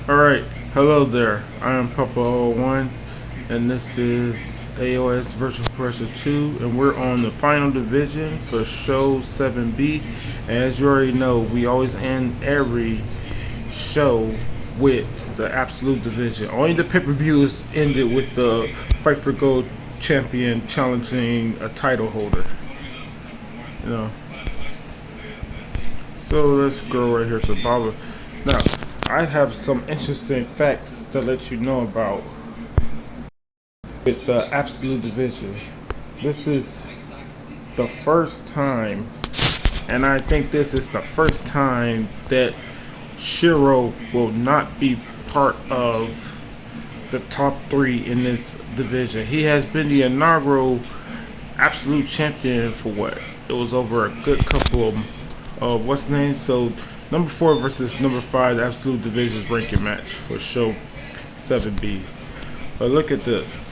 Alright, hello there. I am Papa01 and this is AOS Virtual Pressure 2 and we're on the final division for show 7B. As you already know, we always end every show with the absolute division. Only the pay-per-view is ended with the Fight for Gold champion challenging a title holder. You know. So let's go right here to Baba. Now, I have some interesting facts to let you know about with the Absolute Division. This is the first time, and I think this is the first time that Shiro will not be part of the top three in this division. He has been the inaugural Absolute Champion for what? It was over a good couple of what's the name? So number 4 versus number 5, the Absolute Division's ranking match for show 7B. But look at this.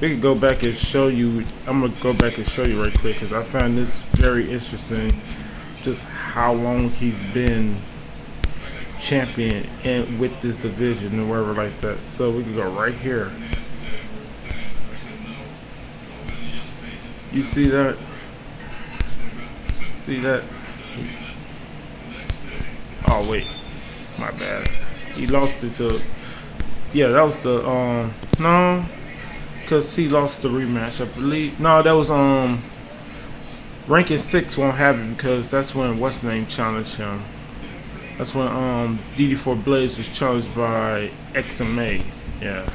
We can go back and show you. I'm gonna go back and show you right quick because I found this very interesting. Just how long he's been champion and with this division or whatever like that. So we can go right here. You see that? See that? Oh wait, my bad. He lost it to. Yeah, that was the no, cause he lost the rematch, I believe. No, that was ranking 6 won't happen because that's when what's name challenged him. That's when DD4 Blaze was challenged by XMA. Yeah,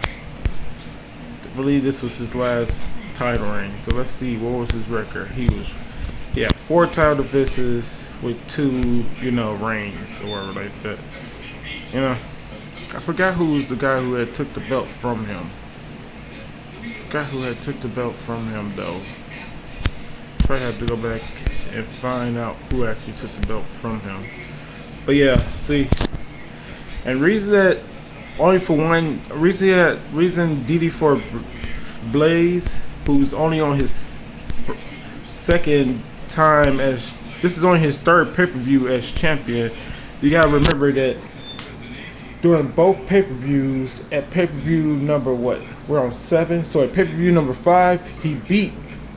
I believe this was his last title reign. So let's see, what was his record? He was 4 title defenses with 2, reigns or whatever like that. I forgot who was the guy who had took the belt from him. Forgot who had took the belt from him though. Probably have to go back and find out who actually took the belt from him. But yeah, see, and reason that only for one reason DD4 Blaze, who's only on his second time as this is only his third pay-per-view as champion. You gotta remember that during both pay-per-views, at pay-per-view number what? We're on 7. So at pay-per-view number 5, he beat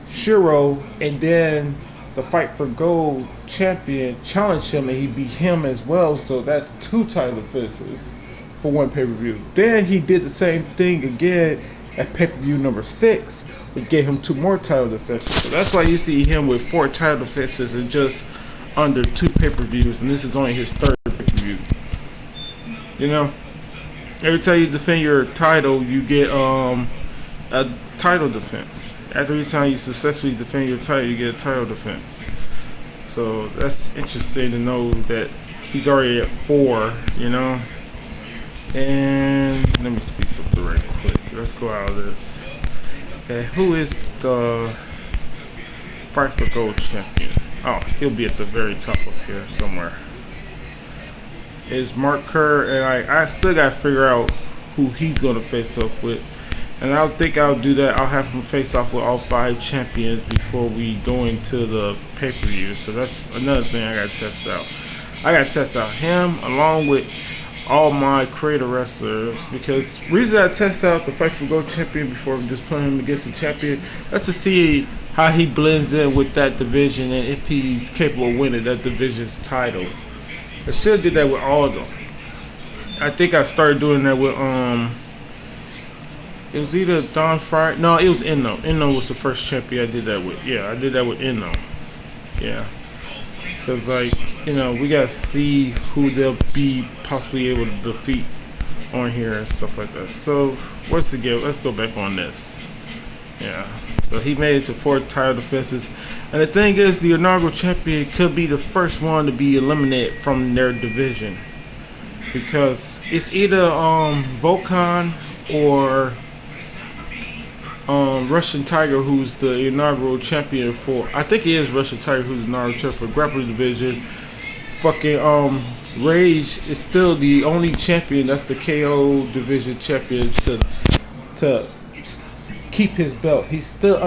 Shiro, and then the Fight for Gold champion challenged him and he beat him as well. So that's 2 title defenses for one pay-per-view. Then he did the same thing again at pay-per-view number 6, which gave him 2 more title defenses. So that's why you see him with 4 title defenses in just under 2 pay-per-views, and this is only his third pay-per-view. Every time you defend your title, you get a title defense. Every time you successfully defend your title, you get a title defense. So that's interesting to know that he's already at 4, And let me see something right quick. Let's go out of this. Okay, who is the Fight for Gold champion? Oh, he'll be at the very top of here somewhere. Is Mark Kerr, and I still gotta figure out who he's gonna face off with. And I think I'll do that. I'll have him face off with all 5 champions before we go into the pay-per-view. So that's another thing I gotta test out. I gotta test out him along with all my creator wrestlers, because the reason I test out the Fight for Gold champion before just putting him against the champion, that's to see how he blends in with that division and if he's capable of winning that division's title. I should have did that with all of them. I think I started doing that with it was either Don Frye. No, it was Enno. Enno was the first champion I did that with. Yeah, I did that with Enno. Yeah. Because, we got to see who they'll be possibly able to defeat on here and stuff like that. So, once again, let's go back on this. Yeah. So, he made it to 4 title defenses. And the thing is, the inaugural champion could be the first one to be eliminated from their division. Because it's either Volkan or Russian Tiger, who's the inaugural champion for. I think it is Russian Tiger who's the inaugural champion for Grappler division. Fucking Rage is still the only champion that's the KO division champion to keep his belt. He's still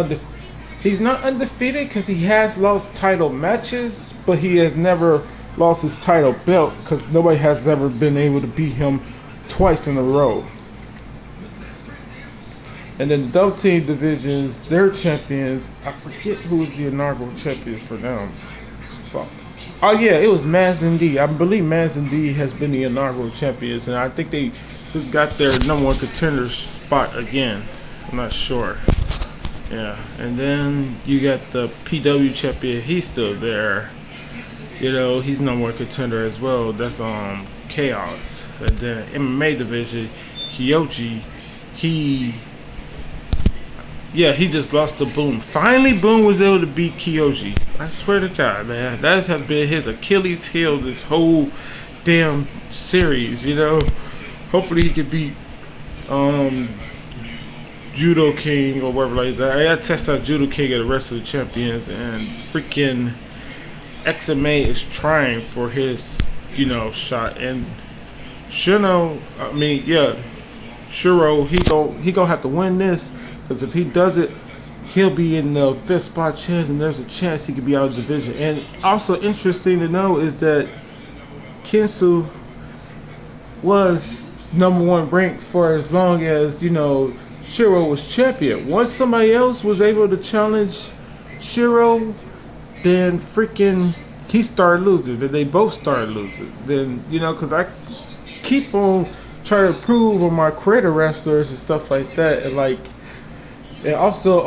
He's not undefeated because he has lost title matches, but he has never lost his title belt because nobody has ever been able to beat him twice in a row. And then the double team divisions, their champions, I forget who was the inaugural champions for them. Fuck. Oh yeah, it was Maz and D. I believe Maz and D has been the inaugural champions, and I think they just got their number one contender spot again. I'm not sure. Yeah, and then you got the PW champion. He's still there. You know, he's number one contender as well. That's Chaos. And then MMA division, Kyoji, he just lost to Boom. Finally, Boom was able to beat Kyoji. I swear to God, man, that has been his Achilles heel this whole damn series. You know, hopefully he could beat Judo King or whatever like that. I gotta test out Judo King and the rest of the champions, and freaking XMA is trying for his, shot. And Shuro, he gonna have to win this, because if he does it, he'll be in the 5th spot chance, and there's a chance he could be out of the division. And also interesting to know is that Kensu was number 1 ranked for as long as, Shiro was champion. Once somebody else was able to challenge Shiro, then freaking he started losing. Then they both started losing. Then, because I keep on trying to improve on my creator wrestlers and stuff like that. And also,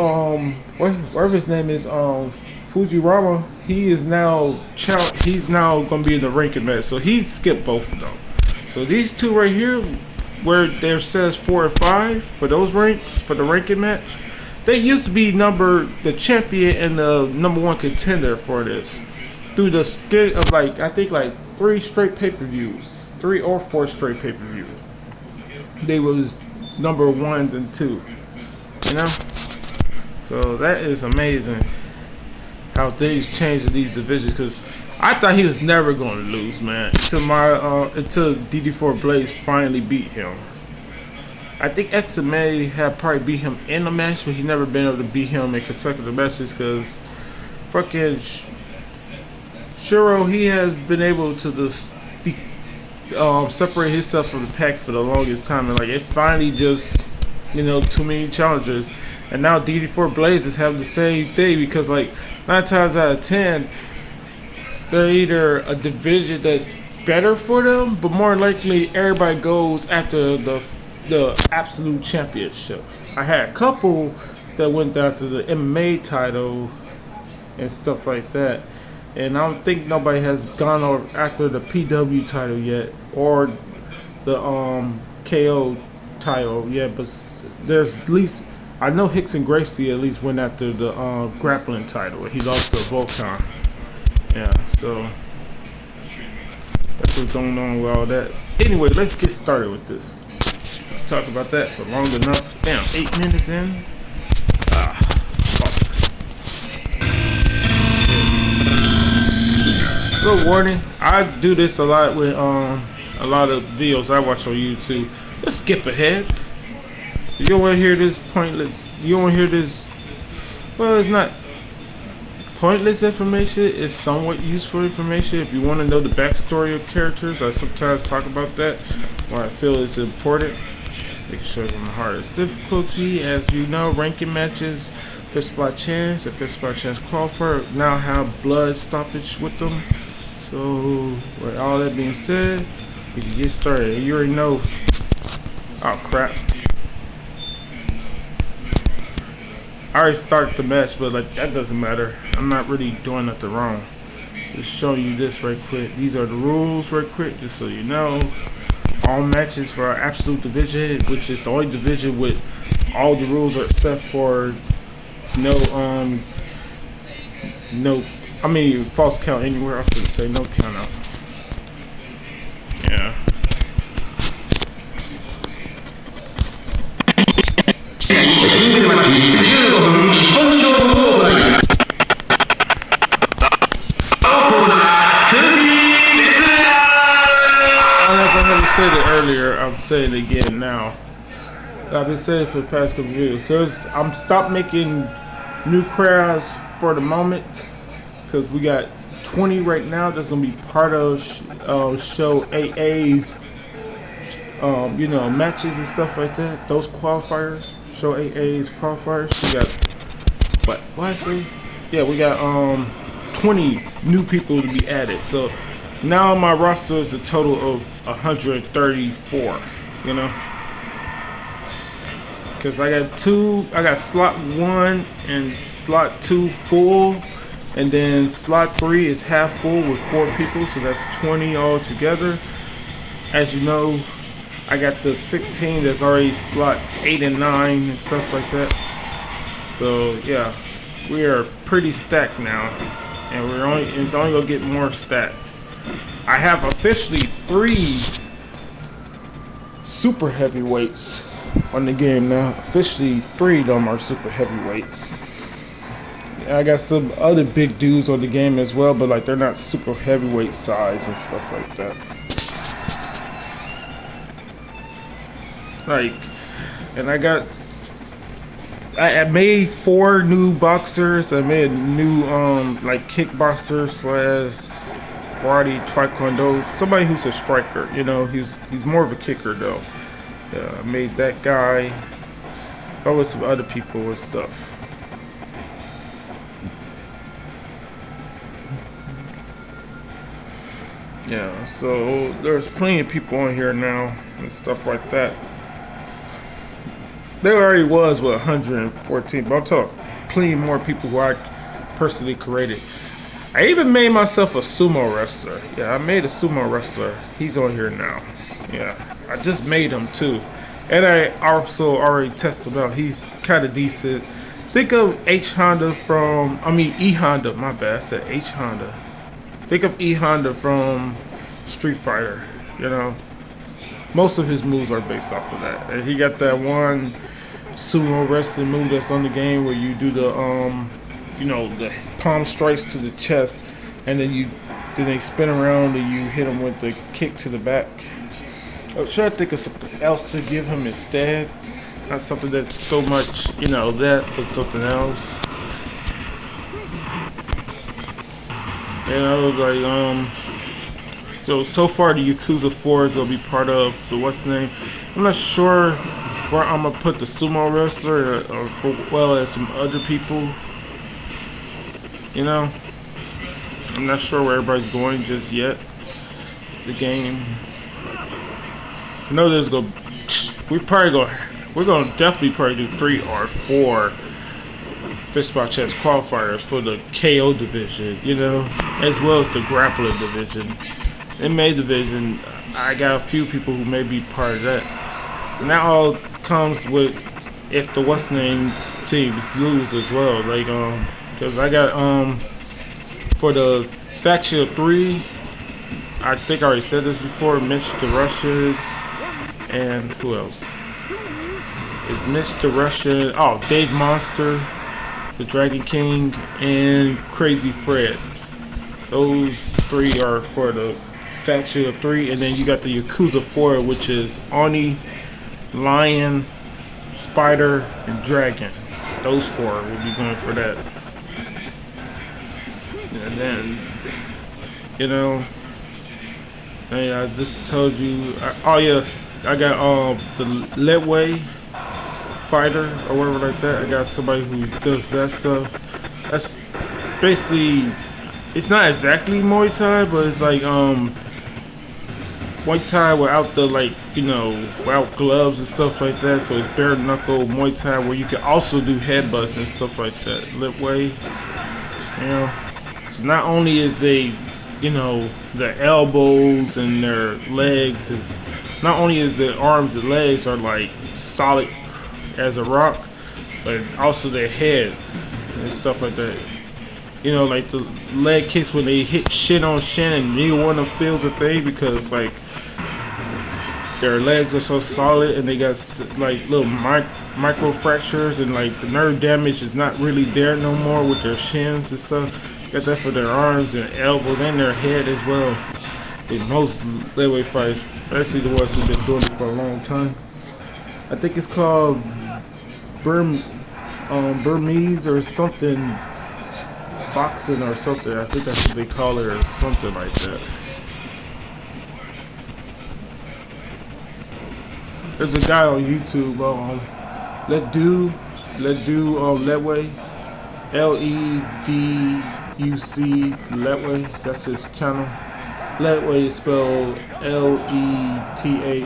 whatever his name is, Fujirama, he's now going to be in the ranking match. So he skipped both of them. So these two right here, where there says 4 and 5 for those ranks, for the ranking match, they used to be the champion and the number 1 contender for this. Through the skit of I think 3 straight pay-per-views. 3 or 4 straight pay-per-views. They was number 1s and 2. So that is amazing how things change in these divisions, because I thought he was never going to lose, man, until DD4 Blaze finally beat him. I think XMA had probably beat him in a match, but he never been able to beat him in consecutive matches, because fucking Shuro, he has been able to just separate himself from the pack for the longest time, and it finally just, too many challengers. And now DD4 Blazers have the same thing, because 9 times out of 10, they're either a division that's better for them, but more likely everybody goes after the absolute championship. I had a couple that went after the MMA title and stuff like that, and I don't think nobody has gone after the PW title yet, or the KO title yet. But there's at least, I know Hickson Gracie at least went after the grappling title. He lost to Volkan. Yeah, so that's what's going on with all that. Anyway, let's get started with this. Talk about that for long enough. Damn, 8 minutes in. Fuck. Little warning, I do this a lot with a lot of videos I watch on YouTube. Let's skip ahead. You don't want to hear this pointless. You don't want to hear this. Well, it's not pointless information. It's somewhat useful information. If you want to know the backstory of characters, I sometimes talk about that when I feel it's important. Make sure from the hardest difficulty. As you know, ranking matches, 5th spot chance, the 5th spot chance qualifier now have blood stoppage with them. So, with all that being said, we can get started. You already know. Oh crap. I already started the match, but that doesn't matter. I'm not really doing nothing wrong. Just showing you this right quick. These are the rules right quick, just so you know. All matches for our absolute division, which is the only division with all the rules are except for false count anywhere. I was gonna say no count out. Yeah. I said it earlier, I'm saying it again now. I've been saying it for the past couple videos. I'm stopped making new crowds for the moment, because we got 20 right now that's gonna be part of show AA's matches and stuff like that. Those qualifiers, show AA's qualifiers. We got what I say? Yeah, we got 20 new people to be added. So now my roster is a total of 134. You know, because I got slot 1 and slot 2 full, and then slot 3 is half full with 4 people, so that's 20 all together. As you know, I got the 16 that's already slots 8 and 9 and stuff like that. So yeah, we are pretty stacked now, and it's only gonna get more stacked. I have officially 3 super heavyweights on the game now. Officially 3 of them are super heavyweights. I got some other big dudes on the game as well, but like they're not super heavyweight size and stuff like that. And I made 4 new boxers. I made a new kickboxer / karate, taekwondo. Somebody who's a striker. You know, he's more of a kicker though. I made that guy. Oh, with some other people and stuff. Yeah, so there's plenty of people on here now and stuff like that. There already was 114, but I'm talking plenty more people who I personally created. I even made myself a sumo wrestler. Yeah, I made a sumo wrestler. He's on here now. Yeah, I just made him too. And I also already tested him out. He's kind of decent. Think of E Honda. My bad, I said H Honda. Think of E Honda from Street Fighter. You know, most of his moves are based off of that. And he got that one sumo wrestling move that's on the game where you do the the palm strikes to the chest, and then they spin around and you hit him with the kick to the back. I'm trying to think of something else to give him instead. Not something that's so much, that, but something else. So far the Yakuza 4s will be part of the what's the name. I'm not sure where I'm gonna put the sumo wrestler as well as some other people. I'm not sure where everybody's going just yet. The game. I know we're gonna definitely probably do 3 or 4 Fistball Chance qualifiers for the KO division, as well as the grappler division. In May division, I got a few people who may be part of that. And that all comes with if the what's name teams lose as well. Because I got for the faction of 3, I think I already said this before, Mitch the Russian, and who else? It's Mitch the Russian, Dave Monster, the Dragon King, and Crazy Fred. Those 3 are for the faction of 3, and then you got the Yakuza 4, which is Oni, Lion, Spider, and Dragon. Those 4 will be going for that. And then, I just told you. I got the Leadway fighter or whatever like that. I got somebody who does that stuff. That's basically, it's not exactly Muay Thai, but it's like Muay Thai without the without gloves and stuff like that. So it's bare knuckle Muay Thai where you can also do headbutts and stuff like that. Leadway, So not only is the elbows and their legs not only is the arms and legs are like solid as a rock, but also their head and stuff like that. Like the leg kicks when they hit shin on shin, and neither one of them feels a thing because their legs are so solid, and they got little micro fractures, and the nerve damage is not really there no more with their shins and stuff. Got that for their arms and elbows and their head as well. In most Leadway fights, especially the ones who've been doing it for a long time. I think it's called Burmese or something. boxing or something. I think that's what they call it or something like that. There's a guy on YouTube, Letway, Leduc, Letway. That's his channel. Letway is spelled Lethwei.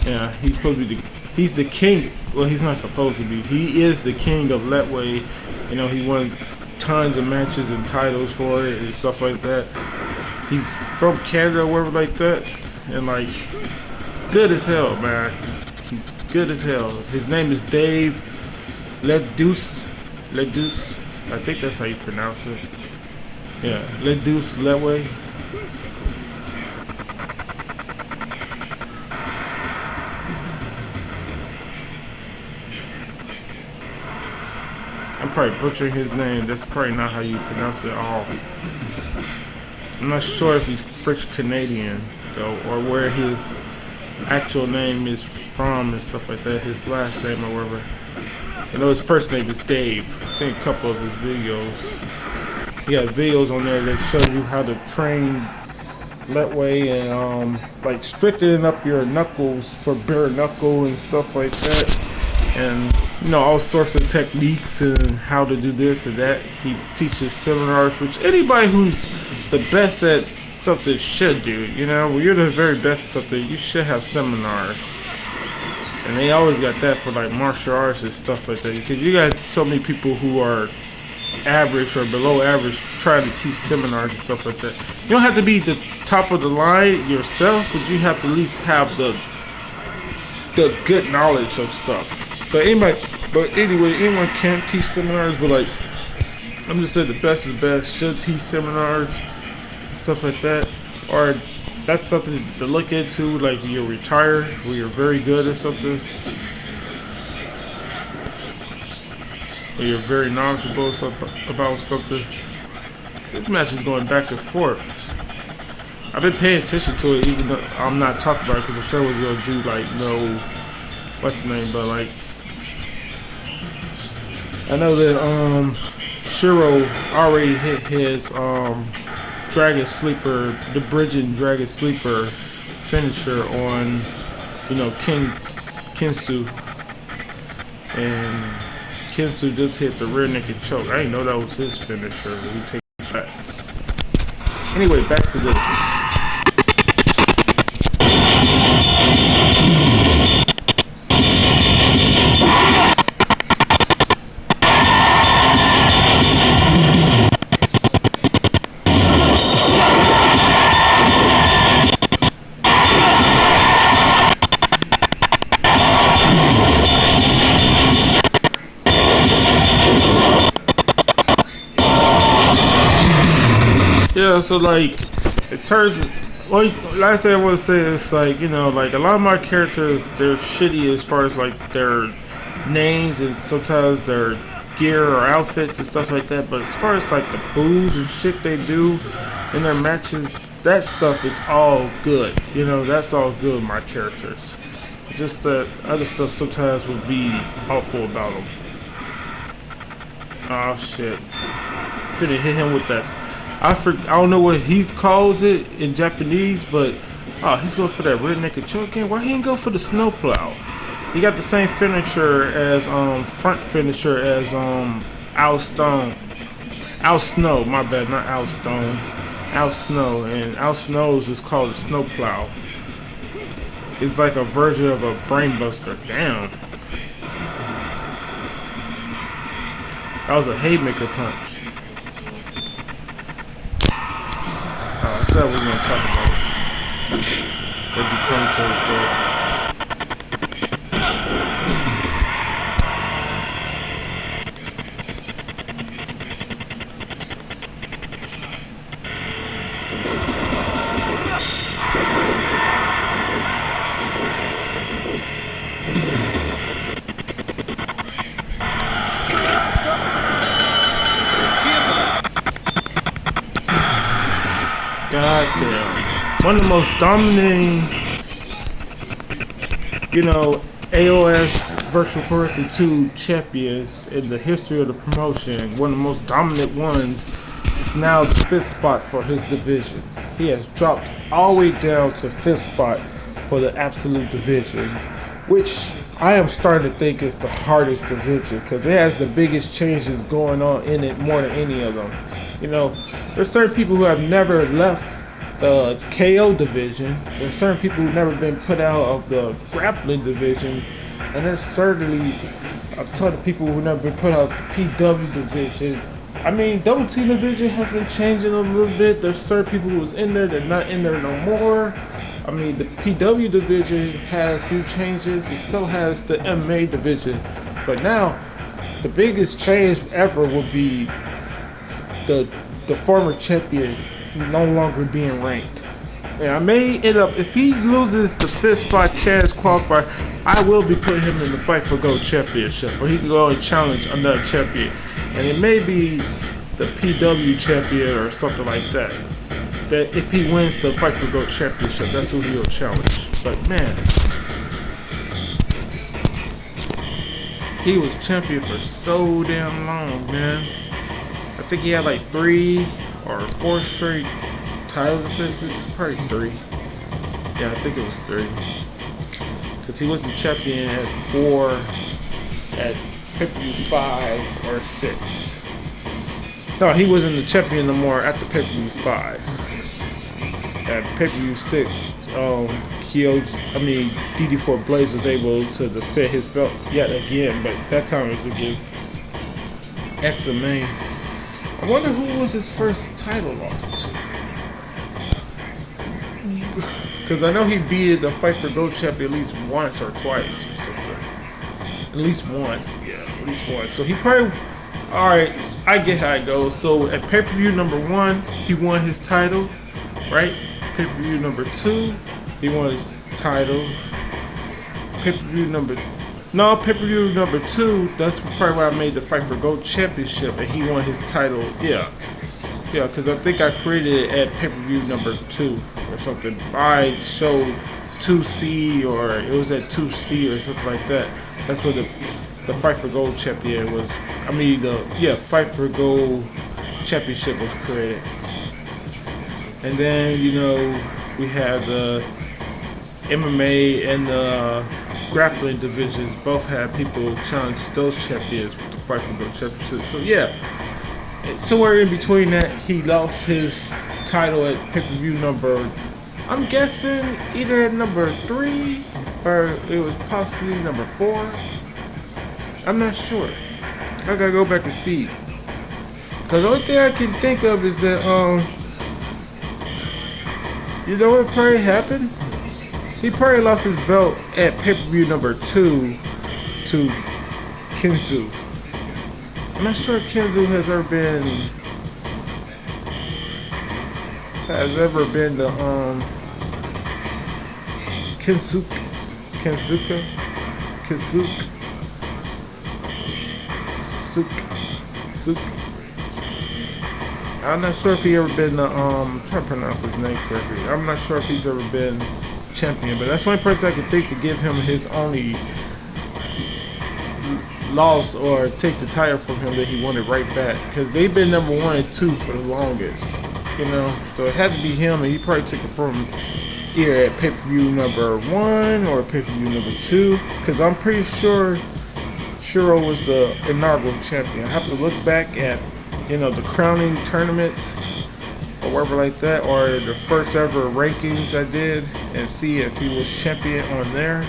Yeah, he's supposed to be he's the king. Well, he's not supposed to be. He is the king of Letway. You know, he won tons of matches and titles for it and stuff like that. He's from Canada or wherever like that. And like, it's good as hell, man. He's good as hell. His name is Dave Leduc. I think that's how you pronounce it. Yeah, Letway. I'm probably butchering his name. That's probably not how you pronounce it at all. I'm not sure if he's French Canadian though, or where his actual name is from and stuff like that. His last name or whatever. I know his first name is Dave. I've seen a couple of his videos. He got videos on there that show you how to train Letway and like strengthening up your knuckles for bare knuckle and stuff like that. And you know, all sorts of techniques and how to do this and that. He teaches seminars, which anybody who's the best at something should do. You know, when you're the very best at something, you should have seminars. And they always got that for like martial arts and stuff like that. Because you got so many people who are average or below average trying to teach seminars and stuff like that. You don't have to be the top of the line yourself, but you have to at least have the good knowledge of stuff. But anyway, anyone can teach seminars, but like, I'm just saying the best of the best should teach seminars, stuff like that. Or that's something to look into, like when you're retired, when you're very good at something, or you're very knowledgeable about something. This match is going back and forth. I've been paying attention to it, even though I'm not talking about it, because I said I was going to do like what's the name, but like, I know that Shiro already hit his Dragon Sleeper, the Bridging Dragon Sleeper finisher on, you know, Kinsu, and Kinsu just hit the rear naked choke. I didn't know that was his finisher. We take a shot. Anyway, back to this. Yeah, so like, it turns, well, last thing I want to say is like, you know, like a lot of my characters, they're shitty as far as like their names and sometimes their gear or outfits and stuff like that, but as far as like the moves and shit they do in their matches, that stuff is all good. You know, that's all good with my characters. Just that other stuff sometimes would be awful about them. Oh shit. Finna hit him with that. I don't know what he calls it in Japanese, but he's going for that rear naked choke again. Why he didn't go for the snowplow? He got the same finisher as front finisher as Al Snow. My bad, not Al Stone. Al Snow, and Al Snow's is called a snowplow. It's like a version of a brainbuster. Damn. That was a haymaker punch. That's what we're gonna talk about. What you come to for. Goddamn. One of the most dominating, you know, AOS Virtual Pro Wrestling 2 champions in the history of the promotion, one of the most dominant ones, is now the fifth spot for his division. He has dropped all the way down to fifth spot for the Absolute division, which I am starting to think is the hardest division because it has the biggest changes going on in it more than any of them. You know, there's certain people who have never left the KO division. There's certain people who've never been put out of the grappling division, and there's certainly a ton of people who've never been put out of the PW division. I mean, Double T division has been changing a little bit. There's certain people who was in there that are not in there no more. I mean, the PW division has a few changes. It still has the MMA division, but now the biggest change ever will be the former champion no longer being ranked. And I may end up, if he loses the fifth spot chance qualifier, I will be putting him in the Fight for Gold Championship, where he can go and challenge another champion. And it may be the PW champion or something like that. That if he wins the Fight for Gold Championship, that's who he'll challenge. But man, he was champion for so damn long, man. I think he had like 3 or 4 straight title defenses, probably 3. Yeah, I think it was 3. Because he was the champion at 4, at pay-per-view 5 or 6. No, he wasn't the champion no more at the pay-per-view 5. At pay-per-view 6, DD4 Blaze was able to defend his belt yet again, but that time it was against XMA. I wonder who was his first title loss to. Because I know he beat the Fight for Gold champion at least once or twice or something. At least once, yeah, at least once. So he probably, alright, I get how it goes. So at pay-per-view number 1, he won his title, right? Pay-per-view number 2, he won his title. Pay-per-view number 2, that's probably why I made the Fight for Gold Championship, and he won his title. Yeah, because I think I created it at pay-per-view number 2 or something. I showed 2C, or it was at 2C or something like that. That's where the Fight for Gold champion was. Fight for Gold Championship was created. And then, we had the MMA and the grappling divisions both had people challenge those champions for the Fight for Gold Championship. So yeah, somewhere in between that, he lost his title at pay-per-view number, I'm guessing either at number 3 or it was possibly number 4. I'm not sure. I gotta go back and see. Cause the only thing I can think of is that you know what probably happened? He probably lost his belt at pay-per-view number 2 to Kenzu. I'm not sure if Kenzu has ever been the I'm not sure if he ever been the I'm trying to pronounce his name correctly. I'm not sure if he's ever been champion, but that's the only person I can think to give him his only loss or take the title from him that he wanted right back, because they've been number 1 and 2 for the longest, so it had to be him, and he probably took it from either at pay-per-view number 1 or pay-per-view number 2, because I'm pretty sure Shuro was the inaugural champion. I have to look back at the crowning tournaments or whatever like that, or the first ever rankings I did, and see if he was champion on there.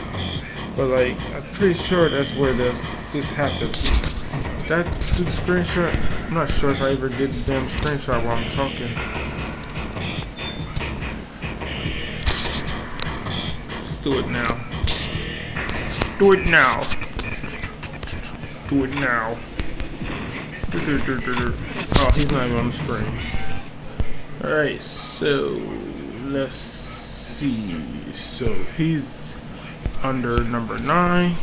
But I'm pretty sure that's where this happened. Did I do the screenshot? I'm not sure if I ever did the damn screenshot while I'm talking. Let's do it now. Do it now. Do it now. Oh, he's not even on the screen. Alright, so let's see. So he's under number 9.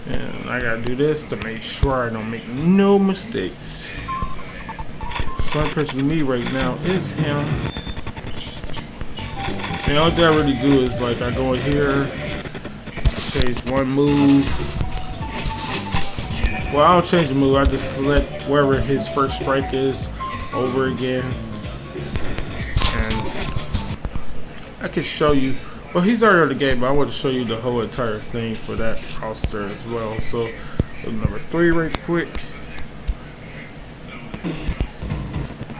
And I gotta do this to make sure I don't make no mistakes. So the only person to me right now is him. And all that I really do is I go in here, change one move. Well, I don't change the move. I just select wherever his first strike is over again. And I can show you. Well, he's already on the game, but I want to show you the whole entire thing for that roster as well. So, number 3 right quick.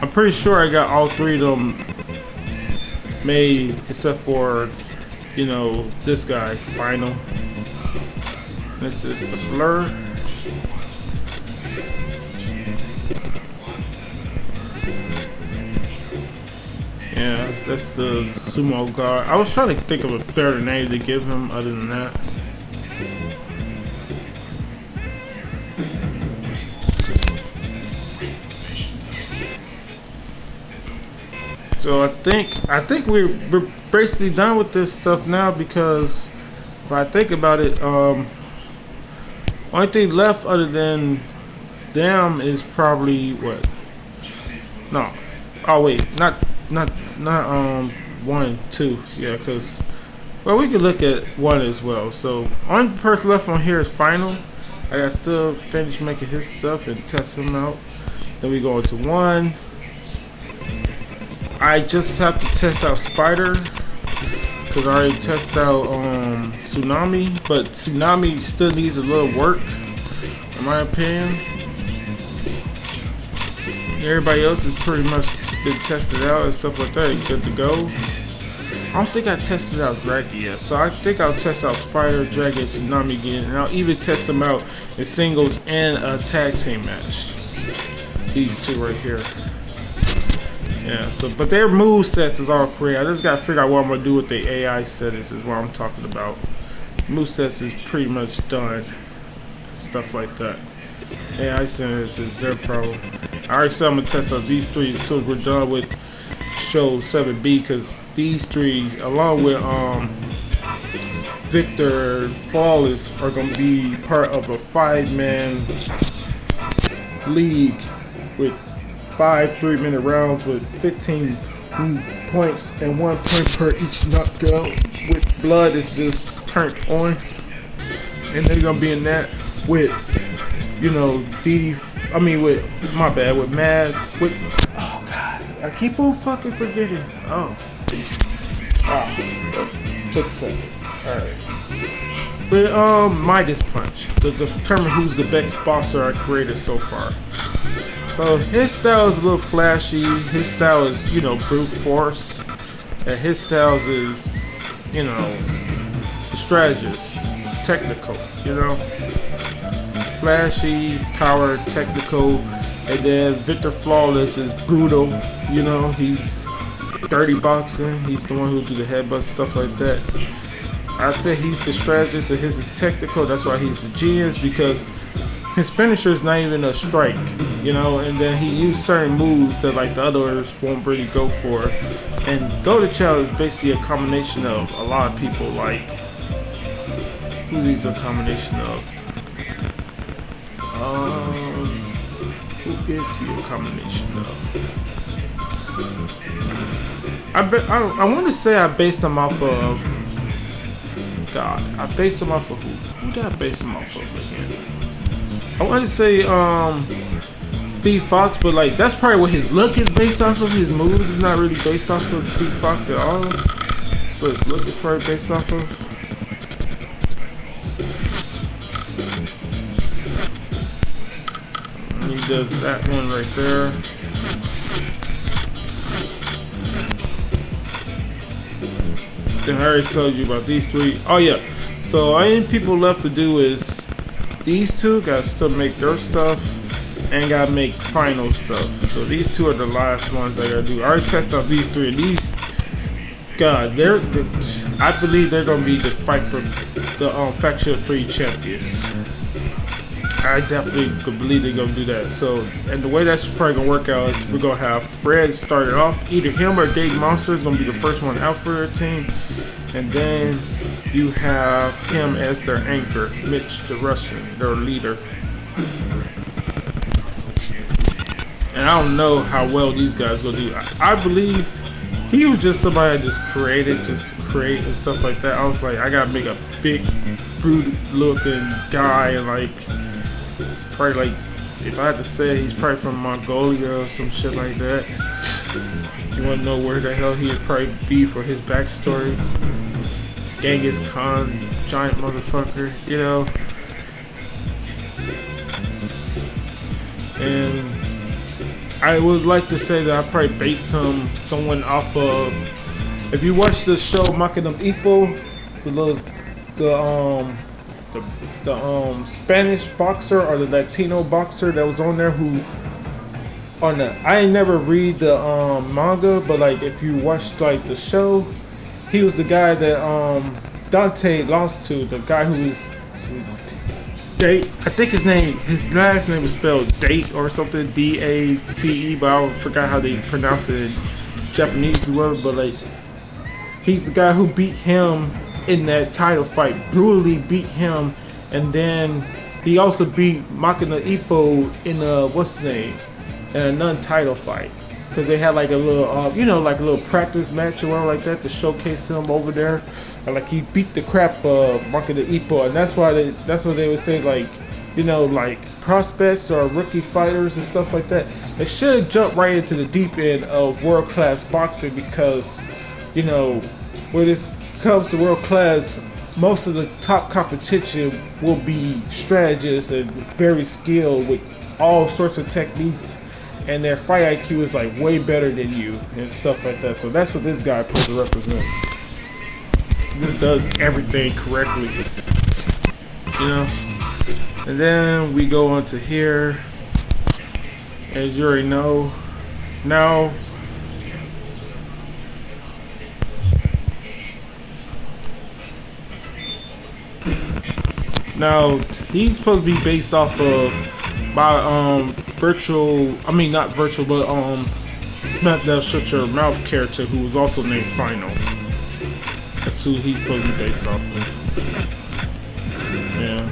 I'm pretty sure I got all 3 of them made except for, you know, this guy, Final. This is the Blur. Yeah, that's the Sumo God. I was trying to think of a better name to give him other than that. So I think we're basically done with this stuff now, because if I think about it, only thing left other than them is probably what? No. Oh wait, not 1 and 2. Yeah, because well, we could look at 1 as well. So only person left on here is Final. I gotta still finish making his stuff and test him out. Then we go into 1. I just have to test out Spider, because I already tested out Tsunami, but Tsunami still needs a little work, in my opinion. Everybody else has pretty much been tested out and stuff like that, good to go. I don't think I tested out Dragon yet, so I think I'll test out Spider, Dragon, Tsunami again, and I'll even test them out in singles and a tag team match. These 2 right here. Yeah, so but their move sets is all created. I just gotta figure out what I'm gonna do with the AI settings is what I'm talking about. Move sets is pretty much done. Stuff like that. AI settings is their problem. I already said I'm gonna test out these 3 so we're done with show 7B, because these 3 along with Victor Flawless are gonna be part of a 5-man league with 5 3-minute rounds with 15 points and 1 point per each knockout. With blood is just turned on, and they're gonna be in that with, you know, with Mad, with oh god, I keep on fucking forgetting. Took a second. Alright. With Midas Punch, to determine who's the best boxer I created so far. So his style is a little flashy. His style is, you know, brute force, and his style is, you know, strategist, technical, you know, flashy, power, technical. And then Victor Flawless is brutal, you know, he's dirty boxing. He's the one who do the headbutt, stuff like that. I said he's the strategist and his is technical. That's why he's the genius, because his finisher is not even a strike, you know, and then he used certain moves that like the others won't really go for. And Go to Chow is basically a combination of a lot of people, like, who is a combination of? Who is he a combination of? I want to say I based him off of God. I based him off of who? Who did I base him off of again? I want to say Steve Fox, but like that's probably what his look is based off of. His moves is not really based off of Steve Fox at all. So his look is probably based off of. And he does that one right there. Then I already told you about these 3. Oh yeah. So all any people left to do is these 2 gotta still make their stuff and gotta make Final stuff. So these 2 are the last ones I gotta do. I already tested out these 3. These, God, I believe they're gonna be the fight for the Faction 3 champions. I definitely could believe they're gonna do that. So, and the way that's probably gonna work out is we're gonna have Fred started off. Either him or Dave Monster is gonna be the first one out for their team, and then you have him as their anchor, Mitch the Russian, their leader. And I don't know how well these guys will do. I believe he was just somebody that just created, just create and stuff like that. I was like, I gotta make a big brute looking guy, and like probably like if I had to say, he's probably from Mongolia or some shit like that. You wanna know where the hell he'd probably be for his backstory? Genghis Khan, giant motherfucker, you know. And I would like to say that I probably based him someone off of. If you watch the show Makinam Ippo, the Spanish boxer or the Latino boxer that was on there who on the I ain't never read the manga, but like if you watched like the show, he was the guy that Dante lost to, the guy who was Date. I think his last name was spelled Date or something, Date, but I forgot how they pronounce it in Japanese word, but like he's the guy who beat him in that title fight, brutally beat him, and then he also beat Makina Ippo in what's the name, in a non-title fight, because they had like a little, like a little practice match or whatever like that to showcase him over there, and like he beat the crap Makina Ippo, and that's what they would say, like, like prospects or rookie fighters and stuff like that, they should jump right into the deep end of world-class boxing, because when it comes to world class, most of the top competition will be strategists and very skilled with all sorts of techniques, and their fight IQ is like way better than you and stuff like that. So that's what this guy supposed to represent. This does everything correctly, And then we go on to here, as you already know. Now he's supposed to be based off of not virtual, but Smack That Shut Your Mouth character who was also named Final. That's who he's supposed to be based off of. Yeah.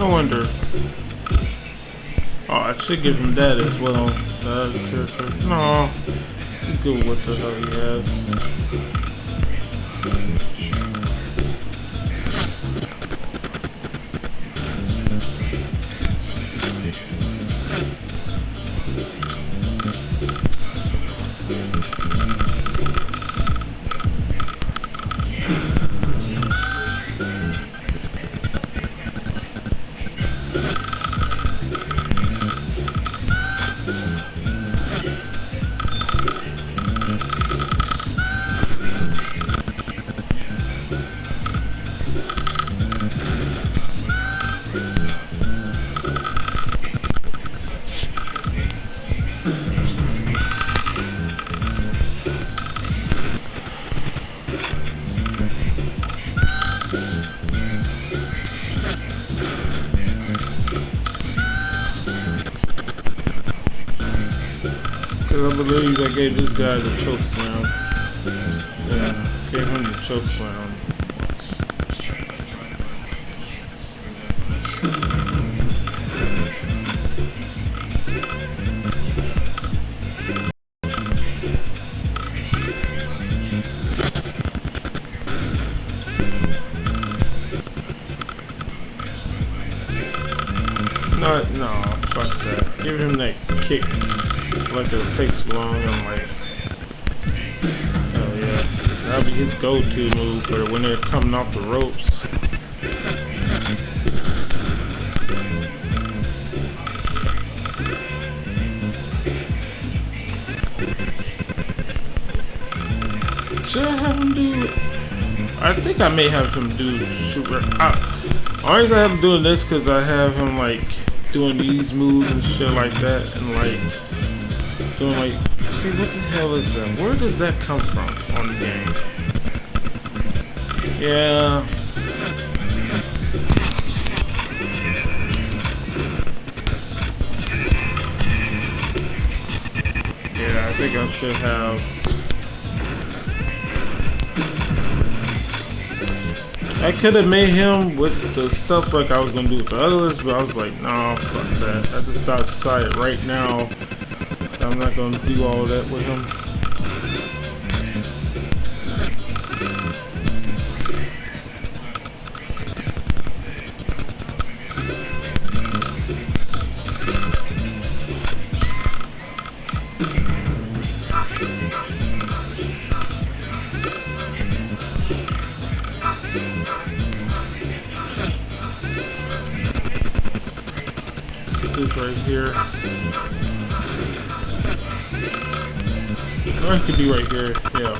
I wonder. Oh, I should give him that as well. Character. No, he's good with the hell he has. I believe I gave this guy the choke slam. Yeah, gave him the choke slam. No, fuck that. Give him that kick. Like it takes long. I'm like, hell yeah. That'll be his go-to move for when they're coming off the ropes. Should I have him do? I think I may have him do super. Always I have him doing this because I have him like doing these moves and shit like that, and like. Doing like, see, what the hell is that? Where does that come from on the game? Yeah. Yeah, I think I should have. I could have made him with the stuff like I was gonna do with the others, but I was like, nah, fuck that. I just decided right now. I'm not going to do all of that with him. This right here. Or it could be right here, yeah.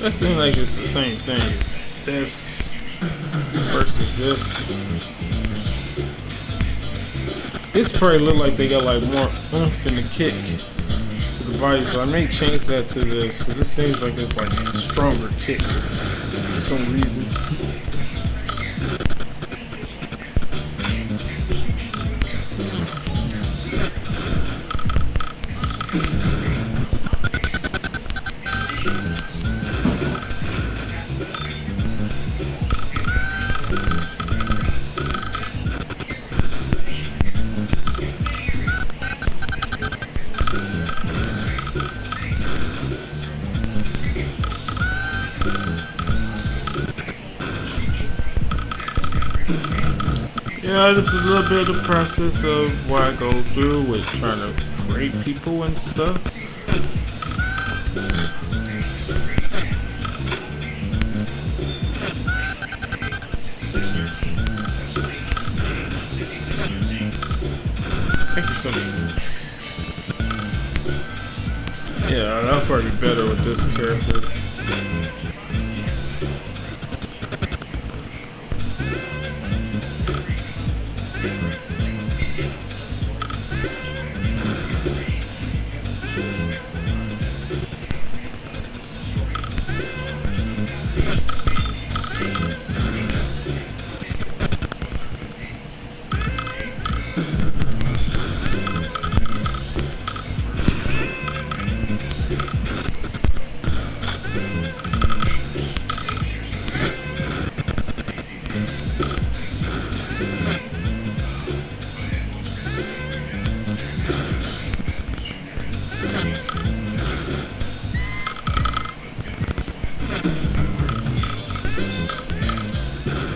That seems like it's the same thing. This versus this. This probably look like they got like more oomph in the kick to the body, so I may change that to this. So this seems like it's like a stronger kick for some reason. this is a little bit of the process of what I go through with trying to create people and stuff. Thank you so much. Yeah, I'll probably be better with this character.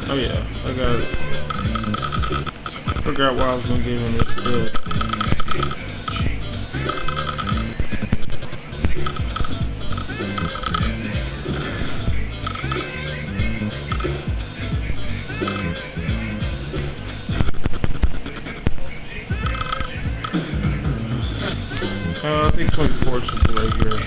Oh yeah, forgot why I was gonna give him this good. I think 24 should be right here.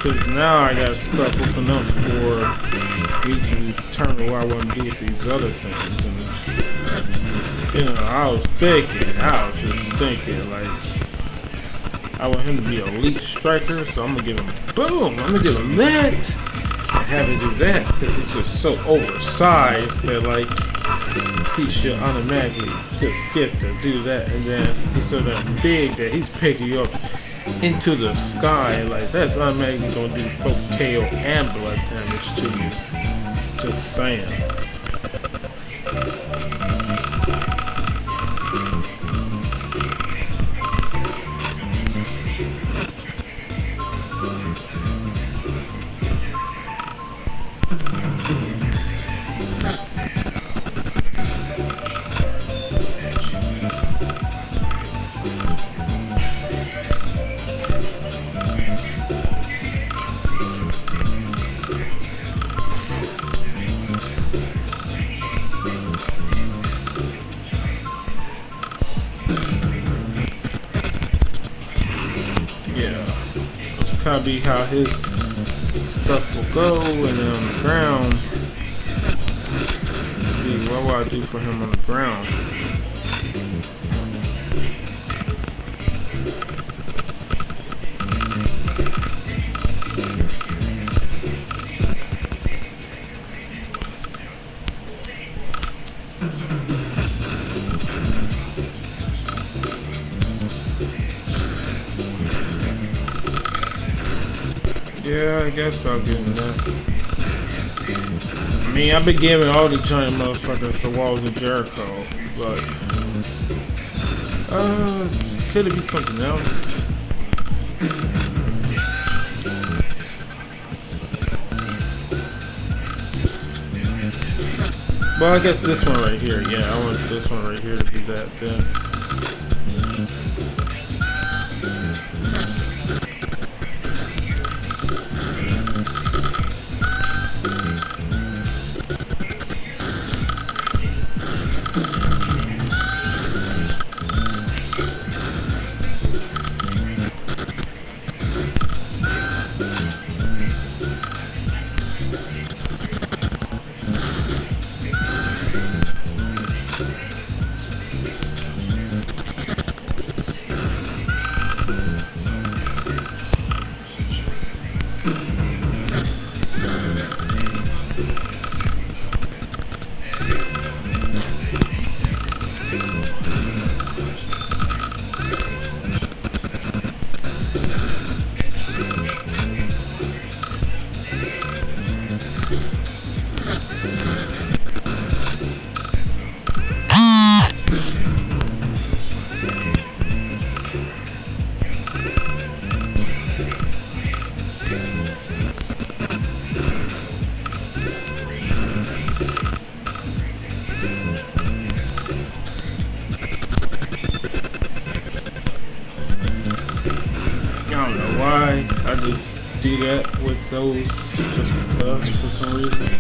Because now I got stuff open up for me to determine what I want to do with these other things. And, I was just thinking, like, I want him to be an elite striker, so I'm going to give him, boom, I'm going to give him that, and have him do that, because he's just so oversized that, like, he should automatically just get to do that, and then he's so damn big that he's picking you up into the sky, like that's automatically gonna do both KO and blood damage to you. Just saying. Kind of be how his stuff will go, and then on the ground, let's see, what will I do for him on the ground? Yeah, I guess I'll give him that. I mean, I've been giving all the giant motherfuckers the Walls of Jericho, but could it be something else? Well, I guess this one right here. Yeah, I want this one right here to be that then. don't know why. I just do that with those just because for some reason.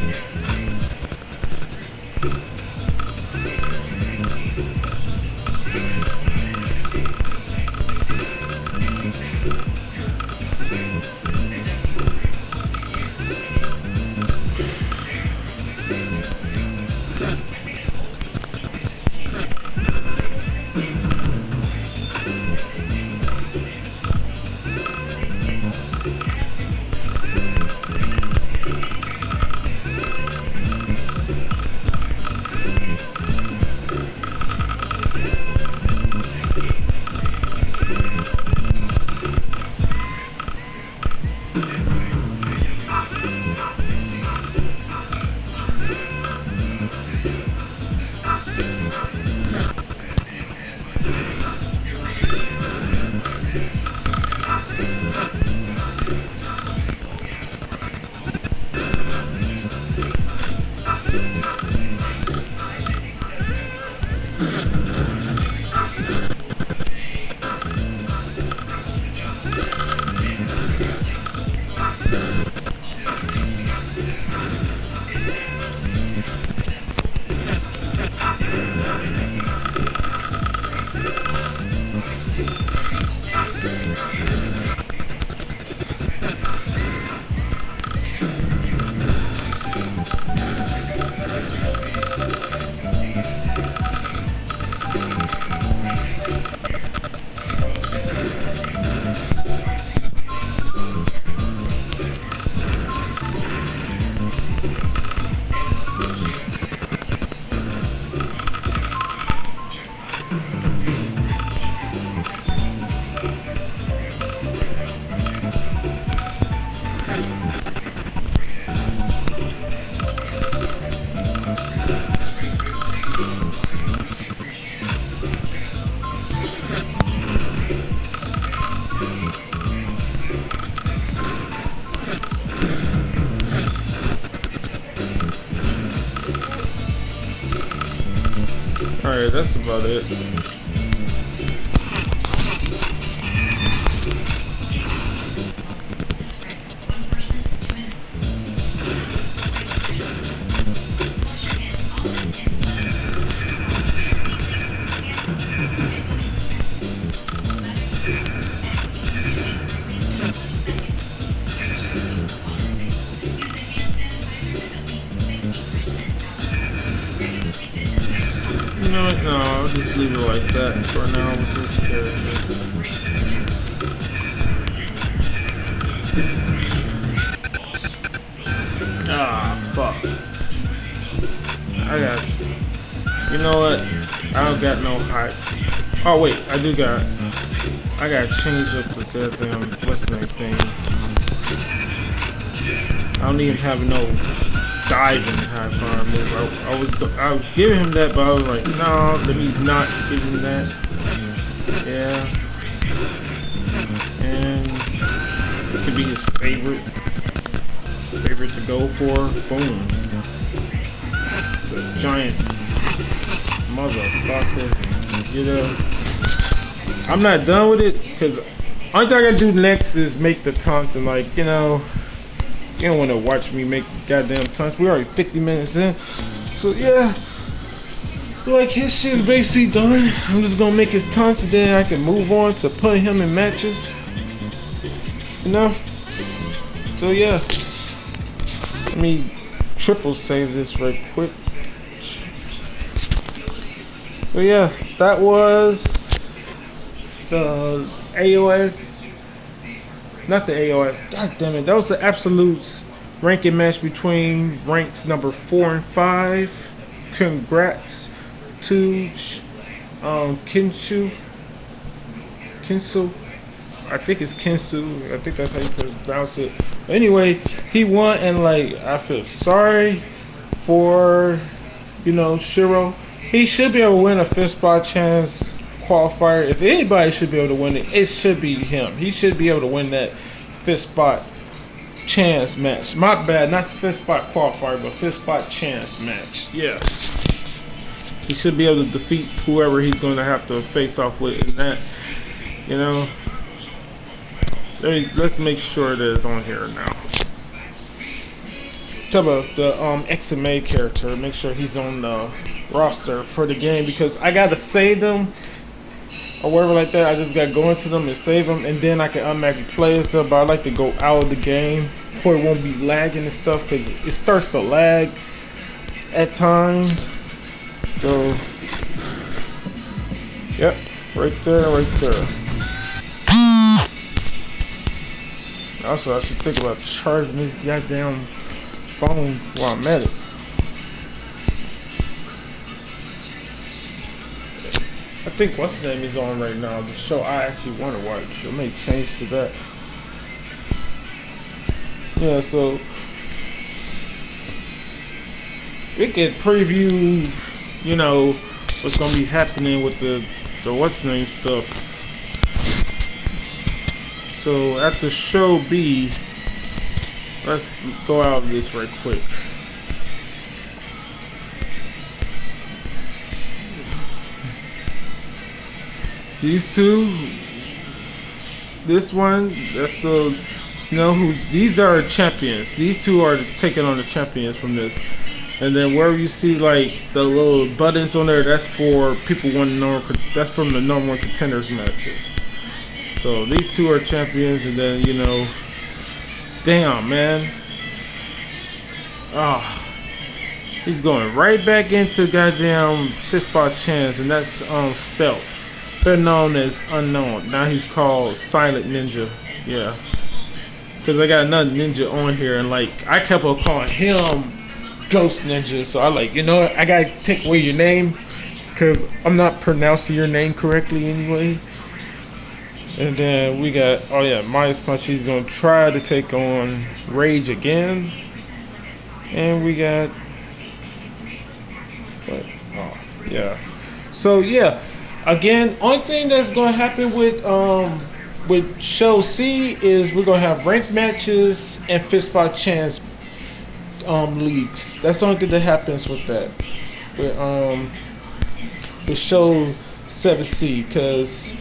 Alright, that's about it. No, I'll just leave it like that for now with this character. Ah, fuck. You know what? I don't got no hype. Oh wait, I gotta change up the goddamn, what's the name thing. I don't even have no diving high fire move. I was giving him that, but I was like, no, let me not give him that. Yeah. And it could be his favorite to go for. Boom. The giant motherfucker. You know. I'm not done with it because only thing I gotta do next is make the taunts and like, you know. You don't want to watch me make goddamn taunts. We're already 50 minutes in. So yeah. Like his shit's basically done. I'm just gonna make his taunts and then I can move on to putting him in matches. You know? So yeah. Let me triple save this right quick. So yeah, that was the AOS. Not the AOS. God damn it. That was the Absolutes ranking match between ranks number 4 and 5. Congrats to Kinsu. I think it's Kinsu. I think that's how you pronounce it. But anyway, he won and like I feel sorry for, you know, Shiro. He should be able to win a fifth spot chance qualifier. If anybody should be able to win it, it should be him. He should be able to win that fifth spot chance match. My bad, not fifth spot qualifier, but fifth spot chance match. Yeah. He should be able to defeat whoever he's going to have to face off with in that, you know. Hey, let's make sure that it's on here now. Tell about the XMA character. Make sure he's on the roster for the game because I gotta save them or whatever like that. I just gotta go into them and save them, and then I can automatically play and stuff. But I like to go out of the game before it won't be lagging and stuff because it starts to lag at times. So, yep, right there, right there. Also, I should think about charging this goddamn phone while I'm at it. I think what's the name is on right now. The show I actually want to watch. I may change to that. Yeah, so we could preview, you know, what's gonna be happening with the what's the name stuff. So at the show B, let's go out of this right quick. These two, this one, that's the, you know, who these are champions. These two are taking on the champions from this. And then wherever you see like the little buttons on there, that's for people wanting to know. That's from the number one contenders matches. So these two are champions, and then you know, damn man, he's going right back into goddamn fist spot chance, and that's Stealth. They're known as Unknown. Now he's called Silent Ninja. Yeah, because I got another ninja on here, and like I kept on calling him Ghost Ninja, so I like, you know what, I gotta take away your name because I'm not pronouncing your name correctly anyway. And then we got, oh yeah, Midas Punch. He's gonna try to take on Rage again. And we got, what? Oh yeah. So yeah, again, only thing that's gonna happen with Show C is we're gonna have ranked matches and fist spot chance leagues. That's the only thing that happens with that. With Show 7C, because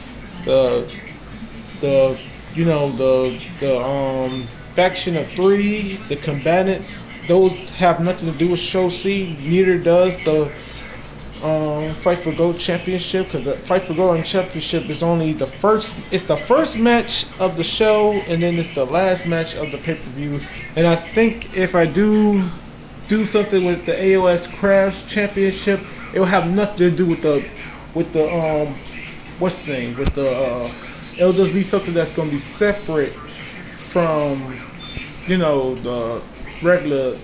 the you know the faction of 3, the combatants, those have nothing to do with Show C. Neither does the Fight for Gold Championship, because the Fight for Gold Championship is only the first. It's the first match of the show, and then it's the last match of the pay-per-view. And I think if I do something with the AOS Crafts Championship, it will have nothing to do with the what's the name, with the it'll just be something that's going to be separate from, you know, the regular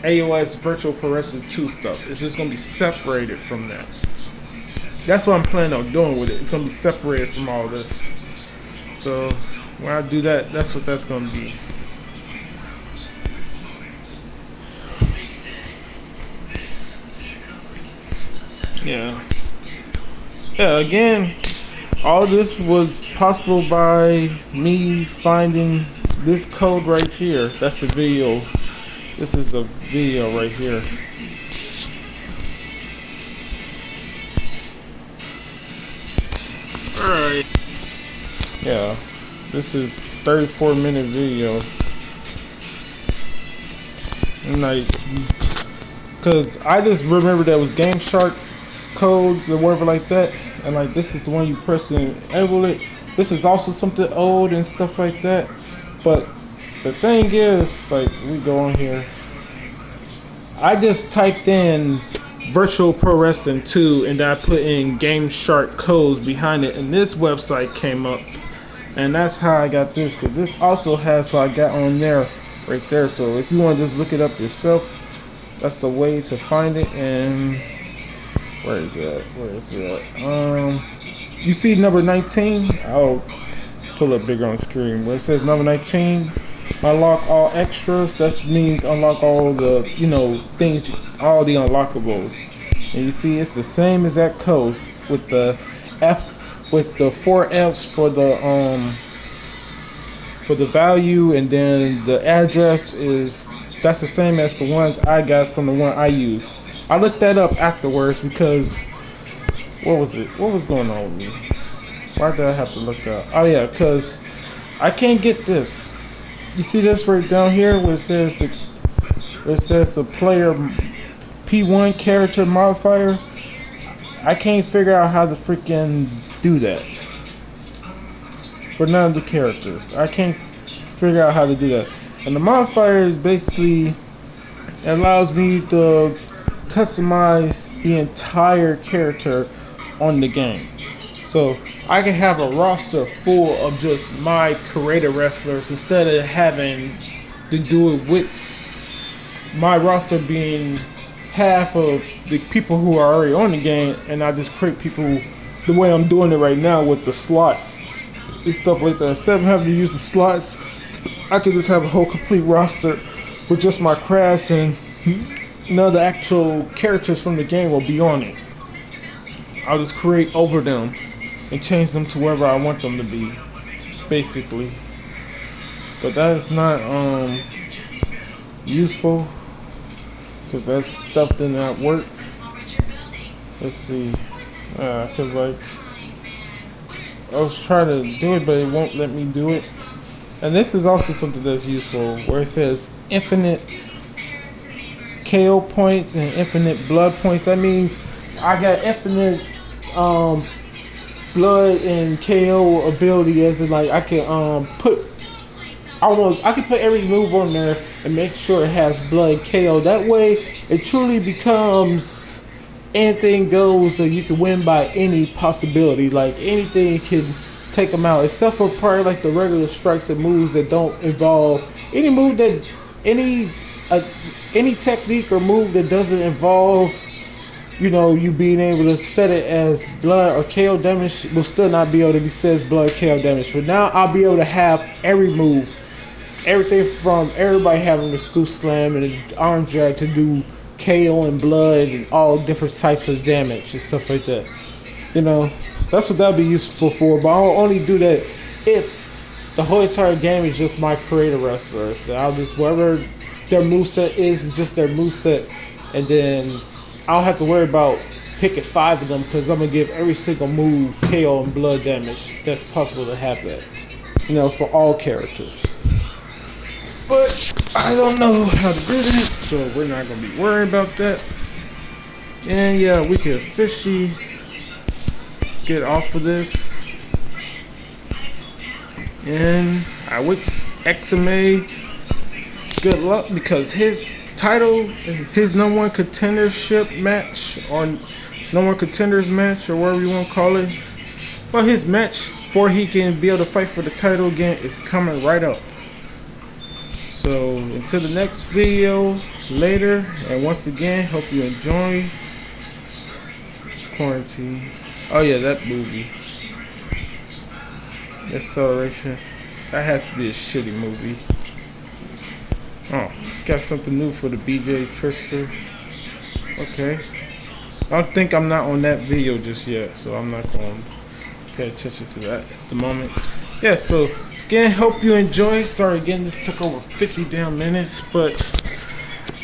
AOS Virtual Pro Wrestling 2 stuff. It's just going to be separated from that. That's what I'm planning on doing with it. It's going to be separated from all this. So when I do that, that's what that's going to be. Yeah. Yeah, again, all this was possible by me finding this code right here. That's the video. This is a video right here. Alright. Yeah. This is 34-minute video. And like, cause I just remember that was Game Shark codes or whatever like that. And like, this is the one you press and enable it. This is also something old and stuff like that. But the thing is, like, we go on here. I just typed in Virtual Pro Wrestling 2 and then I put in Game Shark codes behind it, and this website came up. And that's how I got this, because this also has what I got on there right there. So if you want to just look it up yourself, that's the way to find it. And where is it? Where is it? You see number 19? I'll pull it bigger on the screen. Where it says number 19, unlock all extras. That means unlock all the, you know, things, all the unlockables. And you see it's the same exact codes with the F, with the 4 Fs for the value, and then the address is, that's the same as the ones I got from the one I use. I looked that up afterwards because, what was it? What was going on with me? Why did I have to look that up? Oh yeah, because I can't get this. You see this right down here where it says the player P1 character modifier? I can't figure out how to freaking do that for none of the characters. I can't figure out how to do that. And the modifier is basically allows me to customize the entire character on the game. So I can have a roster full of just my creator wrestlers instead of having to do it with my roster being half of the people who are already on the game, and I just create people the way I'm doing it right now with the slots and stuff like that. Instead of having to use the slots, I could just have a whole complete roster with just my crafts, and none of the actual characters from the game will be on it. I'll just create over them and change them to wherever I want them to be, basically. But that is not useful, because that stuff did not work. Let's see. Cause like I was trying to do it, but it won't let me do it. And this is also something that's useful, where it says infinite KO points and infinite blood points. That means I got infinite blood and KO ability, as in like I can I can put every move on there and make sure it has blood KO. That way it truly becomes anything goes, so you can win by any possibility. Like anything can take them out, except for probably like the regular strikes and moves that don't involve any move that any technique or move that doesn't involve, you know, you being able to set it as blood or KO damage will still not be able to be set as blood KO damage. But now I'll be able to have every move, everything from everybody having the scoop slam and the arm drag to do KO and blood and all different types of damage and stuff like that. You know, that's what that'll be useful for. But I'll only do that if the whole entire game is just my creator wrestlers. That I'll just, whatever their moveset is just their moveset, and then I don't have to worry about picking 5 of them, because I'm going to give every single move KO and blood damage that's possible to have that, you know, for all characters. But I don't know how to do that, so we're not going to be worried about that. And yeah, we can officially get off of this. And I wish XMA good luck, because his title, his number one contendership match, or number one contenders match, or whatever you want to call it, well, his match before he can be able to fight for the title again is coming right up. So until the next video later, and once again, hope you enjoy Quarantine. Oh yeah, that movie, Acceleration, that has to be a shitty movie. Oh, it's got something new for the BJ Trickster. Okay. I don't think I'm not on that video just yet, so I'm not going to pay attention to that at the moment. Yeah, so again, hope you enjoyed. Sorry again, this took over 50 damn minutes, but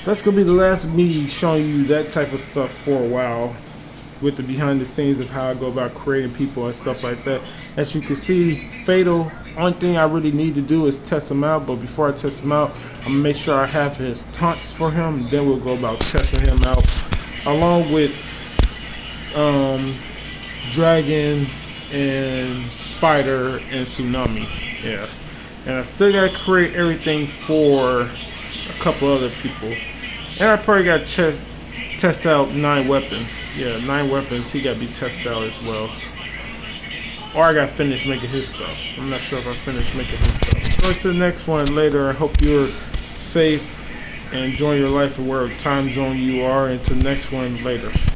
that's going to be the last of me showing you that type of stuff for a while, with the behind the scenes of how I go about creating people and stuff like that. As you can see, Fatal, only thing I really need to do is test him out, but before I test him out, I'm gonna make sure I have his taunts for him, then we'll go about testing him out, along with Dragon and Spider and Tsunami. Yeah, and I still gotta create everything for a couple other people, and I probably gotta test out 9 weapons. Yeah, 9 weapons, he gotta be tested out as well. Or I gotta finish making his stuff. I'm not sure if I finished making his stuff. So to the next one later. I hope you're safe and enjoy your life and wherever time zone you are. And to the next one later.